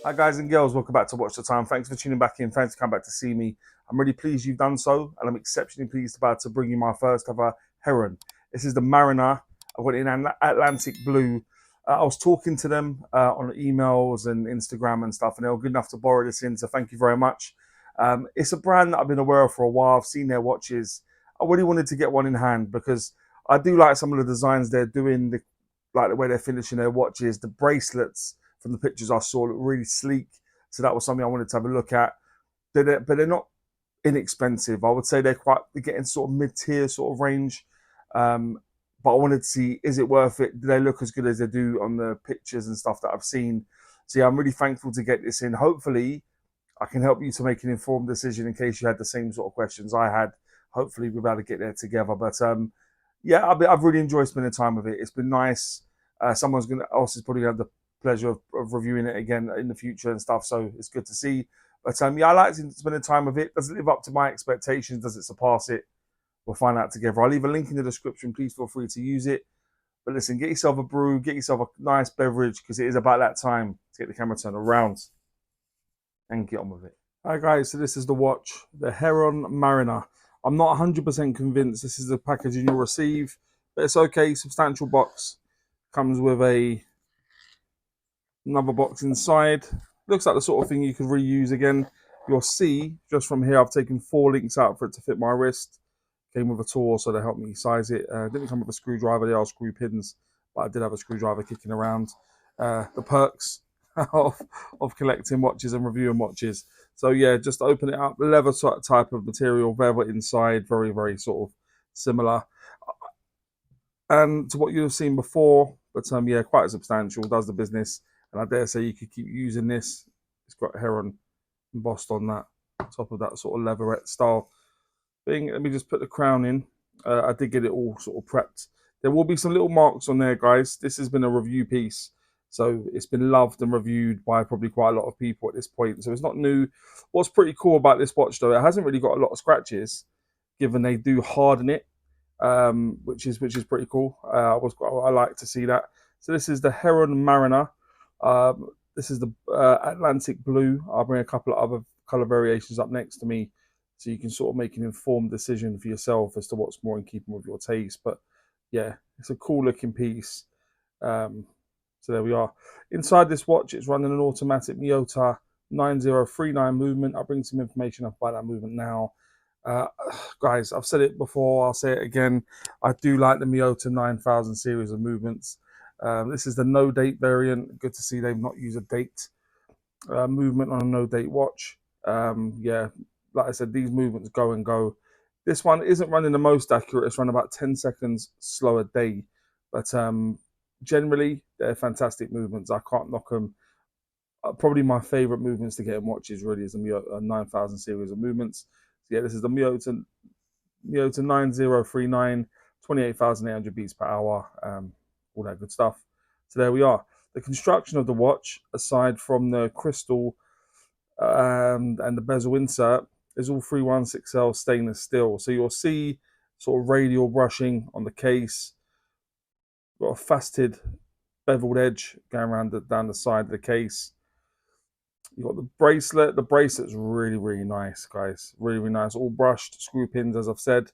Hi guys and girls, welcome back to Watch the Time. Thanks for tuning back in. Thanks for coming back to see me. I'm really pleased you've done so, and I'm exceptionally pleased about to bring you my first ever Heron. This is the Marinor. I've got it in Atlantic blue. I was talking to them on emails and Instagram and stuff, and they were good enough to borrow this in, so thank you very much. It's a brand that I've been aware of for a while. I've seen their watches. I really wanted to get one in hand because I do like some of the designs they're doing, like the way they're finishing their watches, the bracelets from the pictures I saw look really sleek. So that was something I wanted to have a look at. But they're not inexpensive. I would say they're getting sort of mid-tier sort of range. Um, but I wanted to see, is it worth it? Do they look as good as they do on the pictures and stuff that I've seen? So yeah, I'm really thankful to get this in. Hopefully, I can help you to make an informed decision in case you had the same sort of questions I had. Hopefully, we're about to get there together. But yeah, I've really enjoyed spending time with it. It's been nice. Someone's gonna else is probably gonna have the pleasure of reviewing it again in the future and stuff. So it's good to see. But yeah, I like spending time with it. Does it live up to my expectations? Does it surpass it? We'll find out together. I'll leave a link in the description. Please feel free to use it. But listen, get yourself a brew, get yourself a nice beverage because it is about that time to get the camera turned around and get on with it. All right, guys. So this is the watch, the Heron Marinor. I'm not 100% convinced this is the packaging you'll receive, but it's okay. Substantial box comes with another box inside. Looks like the sort of thing you could reuse again. You'll see just from here, I've taken 4 links out for it to fit my wrist. Came with a tool, so they helped me size it. Didn't come with a screwdriver, they are screw pins, but I did have a screwdriver kicking around. The perks of collecting watches and reviewing watches. So yeah, just open it up, leather type of material, velvet inside, very, very sort of similar. And to what you've seen before, but yeah, quite substantial, does the business. And I dare say you could keep using this. It's got Heron embossed on that, top of that sort of leatherette style thing. Let me just put the crown in. I did get it all sort of prepped. There will be some little marks on there, guys. This has been a review piece, so it's been loved and reviewed by probably quite a lot of people at this point. So it's not new. What's pretty cool about this watch, though, it hasn't really got a lot of scratches, given they do harden it, which is pretty cool. I like to see that. So this is the Heron Mariner. This is the Atlantic blue. I'll bring a couple of other color variations up next to me, so you can sort of make an informed decision for yourself as to what's more in keeping with your taste. But yeah, it's a cool looking piece. So there we are. Inside this watch, it's running an automatic Miyota 9039 movement. I'll bring some information up about that movement now. Uh, Guys, I've said it before, I'll say it again. I do like the Miyota 9000 series of movements. This is the no date variant. Good to see they've not used a date movement on a no date watch. Yeah, like I said, these movements go and go. This one isn't running the most accurate. It's running about 10 seconds slower day. But generally, they're fantastic movements. I can't knock them. Probably my favorite movements to get in watches really is the Miyota 9000 series of movements. So yeah, this is the Miyota 9039, 28,800 beats per hour, all that good stuff. So there we are. The construction of the watch, aside from the crystal and the bezel insert, is all 316L stainless steel. So you'll see sort of radial brushing on the case. Got a faceted beveled edge going around down the side of the case. You've got the bracelet. The bracelet's really, really nice, guys. Really, really nice. All brushed, screw pins, as I've said.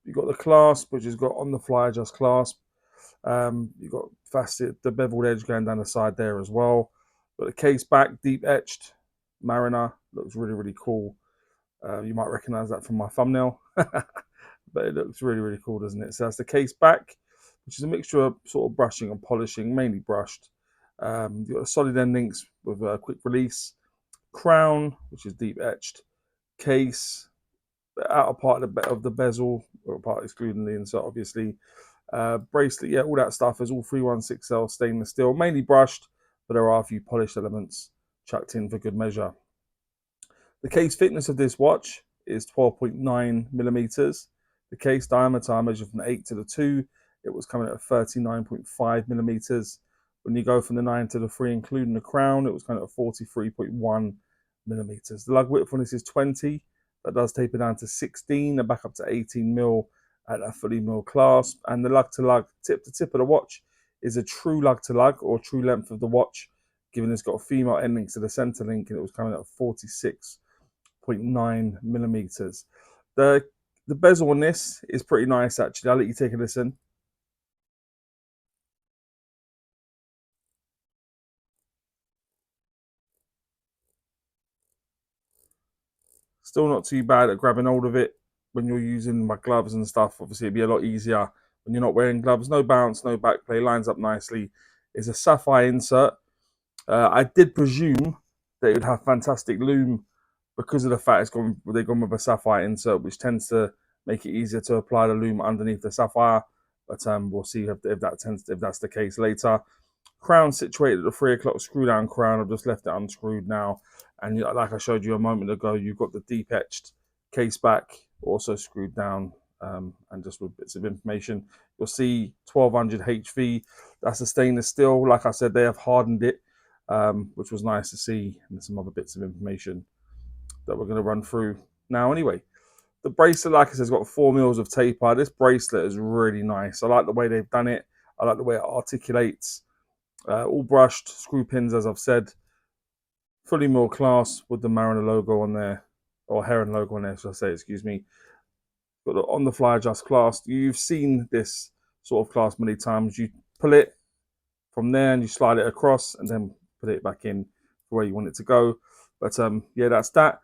You've got the clasp, which has got on the fly adjust clasp. You've got faceted, the beveled edge going down the side there as well. Got the case back, deep etched. Marinor looks really, really cool. You might recognize that from my thumbnail, but it looks really, really cool, doesn't it? So that's the case back, which is a mixture of sort of brushing and polishing, mainly brushed. You've got solid endings with a quick release. Crown, which is deep etched. Case, the outer part of the bezel, or part excluding the insert, obviously. Bracelet, yeah, all that stuff is all 316L stainless steel, mainly brushed, but there are a few polished elements chucked in for good measure. The case thickness of this watch is 12.9 millimeters. The case diameter I measured from the 8 to the 2. It was coming at 39.5 millimeters. When you go from the 9 to the 3, including the crown, it was kind of 43.1 millimeters. The lug width on this is 20. That does taper down to 16 and back up to 18 mil at that fully mill clasp. And the lug to lug, tip to tip of the watch is a true lug to lug or true length of the watch. given it's got a female end link to the center link, and it was coming at 46.9 millimeters. The bezel on this is pretty nice, actually. I'll let you take a listen. Still not too bad at grabbing hold of it when you're using my gloves and stuff. Obviously, it'd be a lot easier when you're not wearing gloves. No bounce, no back play, lines up nicely. It's a sapphire insert. I did presume that it would have fantastic lume because of the fact they've gone with a sapphire insert, which tends to make it easier to apply the lume underneath the sapphire. But we'll see if that's the case later. Crown situated at the 3 o'clock screw down crown. I've just left it unscrewed now. And like I showed you a moment ago, you've got the deep etched case back also screwed down, and just with bits of information. You'll see 1200 HV. That's a stainless steel. Like I said, they have hardened it, which was nice to see, and some other bits of information that we're going to run through now anyway. The bracelet, like I said, has got 4 mils of taper. This bracelet is really nice. I like the way they've done it. I like the way it articulates. All brushed, screw pins, as I've said. Fully mill class with the Marinor logo on there, or Heron logo on there, should I say, excuse me. Got the on the fly adjust clasp. You've seen this sort of clasp many times. You pull it from there and you slide it across and then put it back in where you want it to go. But yeah, that's that.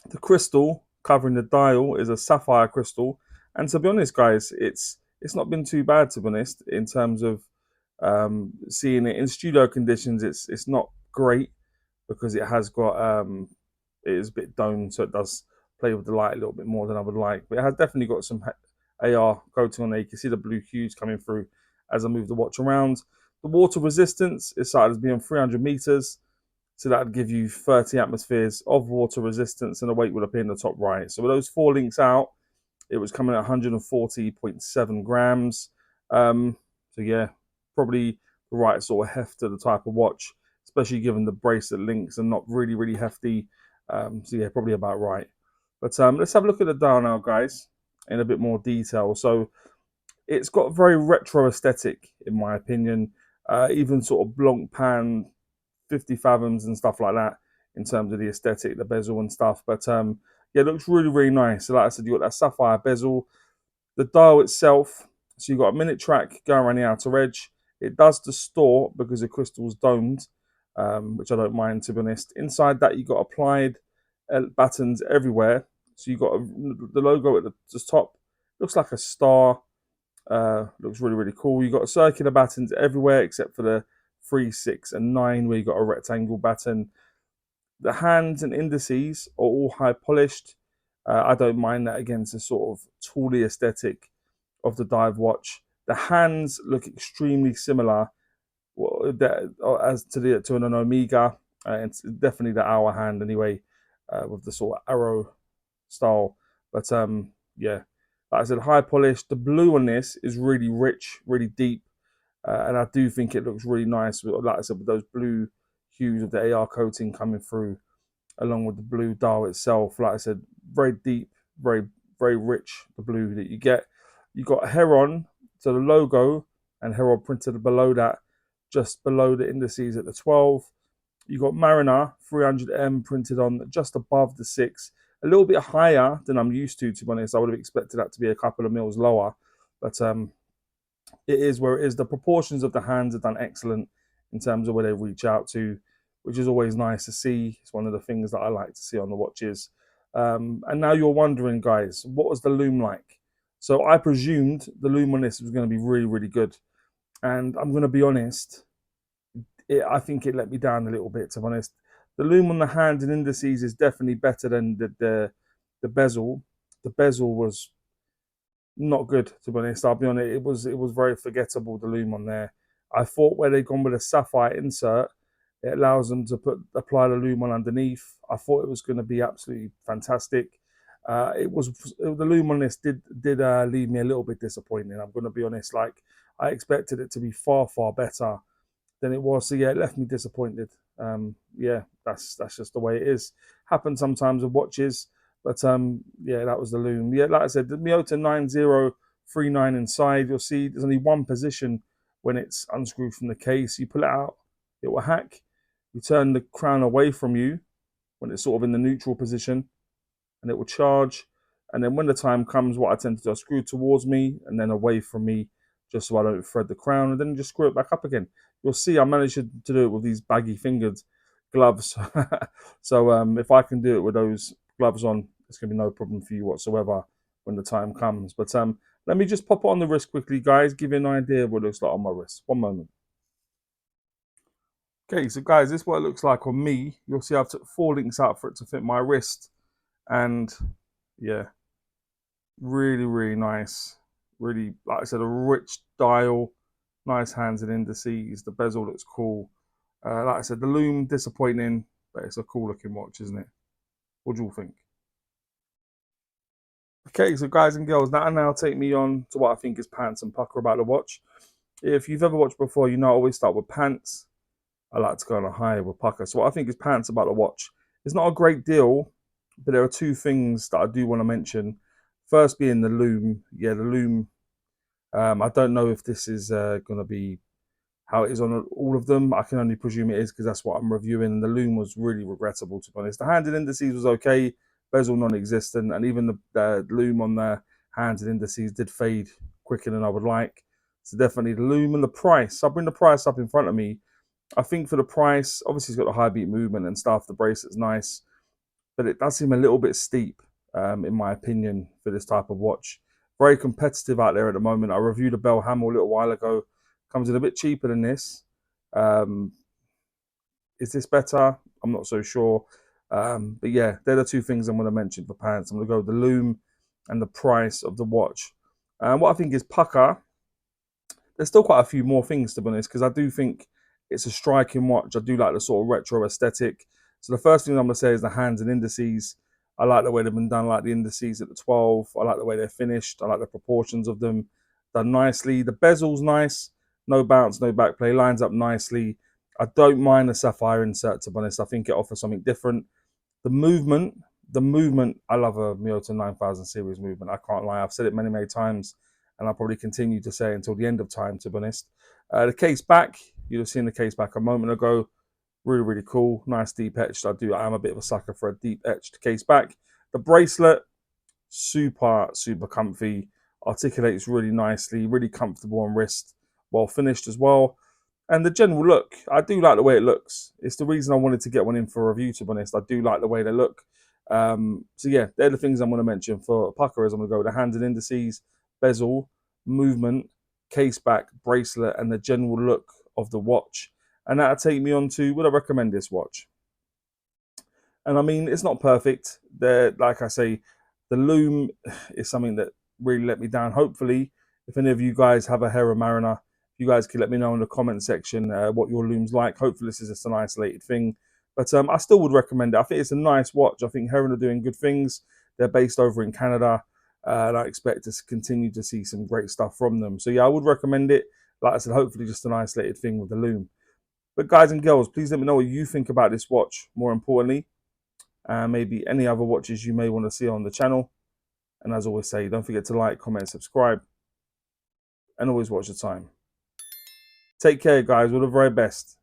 The crystal covering the dial is a sapphire crystal, and to be honest, guys, it's not been too bad, to be honest, in terms of seeing it in studio conditions. It's not great because it has got it is a bit domed, so it does play with the light a little bit more than I would like. But it has definitely got some AR coating on there. You can see the blue hues coming through as I move the watch around. The water resistance is cited as being 300 meters, so that would give you 30 atmospheres of water resistance, and the weight would appear in the top right. So with those 4 links out, it was coming at 140.7 grams. So yeah, probably the right sort of heft to the type of watch, especially given the bracelet links are not really hefty. So yeah, probably about right. But let's have a look at the dial now, guys, in a bit more detail. So it's got a very retro aesthetic, in my opinion. Even sort of Blancpain 50 fathoms and stuff like that in terms of the aesthetic, the bezel and stuff. But yeah, it looks really nice. So like I said, you got that sapphire bezel. The dial itself, so you've got a minute track going around the outer edge. It does distort because the crystal's domed, which I don't mind, to be honest. Inside that, you've got applied buttons everywhere. So you've got the logo at the top. Looks like a star. Looks really cool. You've got circular buttons everywhere except for the 3, 6, and 9, where you've got a rectangle button. The hands and indices are all high polished. I don't mind that. Again, it's a sort of tawny aesthetic of the dive watch. The hands look extremely similar as to an Omega. It's definitely the hour hand anyway, with the sort of arrow style. But yeah, like I said, high polished. The blue on this is really rich, really deep, and I do think it looks really nice. Like I said, with those blue hues of the AR coating coming through, along with the blue dial itself. Like I said, very deep, very rich, the blue that you get. You got Heron, so the logo and Heron printed below that, just below the indices at the 12. You got Marinor 300M printed on just above the 6, a little bit higher than I'm used to be honest. I would have expected that to be a couple of mils lower, but it is where it is. The proportions of the hands are done excellent in terms of where they reach out to, which is always nice to see. It's one of the things that I like to see on the watches. And now you're wondering, guys, what was the lume like? So I presumed the lume on this was going to be really good. And I'm going to be honest, I think it let me down a little bit, to be honest. The lume on the hand and indices is definitely better than the bezel. The bezel was not good, to be honest. I'll be honest, it was very forgettable, the lume on there. I thought where they've gone with a sapphire insert, it allows them to apply the lume on underneath. I thought it was going to be absolutely fantastic. The lume on this did leave me a little bit disappointed. I'm going to be honest. Like, I expected it to be far better than it was. So yeah, it left me disappointed. Yeah, that's just the way it is. Happens sometimes with watches. But yeah, that was the lume. Yeah, like I said, the Miyota 9039 inside, you'll see there's only one position when it's unscrewed from the case. You pull it out, it will hack. You turn the crown away from you when it's sort of in the neutral position, and it will charge. And then when the time comes, what I tend to do, I screw towards me and then away from me, just so I don't thread the crown, and then just screw it back up again. You'll see I managed to do it with these baggy fingered gloves. So if I can do it with those gloves on, it's going to be no problem for you whatsoever when the time comes. But let me just pop it on the wrist quickly, guys, give you an idea of what it looks like on my wrist. One moment. Okay, so guys, this is what it looks like on me. You'll see I've took 4 links out for it to fit my wrist. And yeah, really, really nice. Really, like I said, a rich dial, nice hands and indices. The bezel looks cool. Like I said, the lume, disappointing, but it's a cool looking watch, isn't it? What do you all think? Okay, so guys and girls, that now take me on to what I think is pants and pucker about the watch. If you've ever watched before, you know I always start with pants. I like to go on a high with pucker. So what I think is pants about the watch. It's not a great deal, but there are 2 things that I do want to mention. First being the lume. Yeah, the lume. I don't know if this is going to be how it is on all of them. I can only presume it is because that's what I'm reviewing. The lume was really regrettable, to be honest. The handed indices was okay, bezel non-existent, and even the lume on the handed indices did fade quicker than I would like. So definitely the lume. And the price. I'll bring the price up in front of me. I think for the price, obviously it's got the high beat movement and stuff. The bracelet's nice, but it does seem a little bit steep, in my opinion, for this type of watch. Very competitive out there at the moment. I reviewed a Bell Hamel a little while ago. Comes in a bit cheaper than this. Um, is this better? I'm not so sure. But yeah, they're the 2 things I'm going to mention for pants. I'm going to go with the lume and the price of the watch. What I think is pucker. There's still quite a few more things, to be honest, because I do think it's a striking watch. I do like the sort of retro aesthetic. So the first thing I'm going to say is the hands and indices. I like the way they've been done. I like the indices at the 12. I like the way they're finished. I like the proportions of them done nicely. The bezel's nice. No bounce, no backplay. Lines up nicely. I don't mind the sapphire insert, to be honest. I think it offers something different. The movement, I love a Miyota 9000 series movement. I can't lie. I've said it many, many times, and I'll probably continue to say it until the end of time, to be honest. The case back, you'd have seen the case back a moment ago. Really, really cool. Nice deep etched. I am a bit of a sucker for a deep etched case back. The bracelet, super, super comfy. Articulates really nicely, really comfortable on wrist. Well finished as well. And the general look, I do like the way it looks. It's the reason I wanted to get one in for a review, to be honest. I do like the way they look. So yeah, they're the things I'm going to mention for pucker. Is I'm going to go with the hands and indices, bezel, movement, case back, bracelet, and the general look of the watch. And that'll take me on to, would I recommend this watch? And I mean, it's not perfect. Like I say, the lume is something that really let me down. Hopefully, if any of you guys have a Heron Marinor, you guys can let me know in the comment section what your lume's like. Hopefully, this is just an isolated thing. But I still would recommend it. I think it's a nice watch. I think Heron are doing good things. They're based over in Canada. And I expect to continue to see some great stuff from them. So yeah, I would recommend it. Like I said, hopefully just an isolated thing with the lume. But guys and girls, please let me know what you think about this watch. More importantly, maybe any other watches you may want to see on the channel. And as I always say, don't forget to like, comment, subscribe, and always watch the time. Take care, guys. All the very best.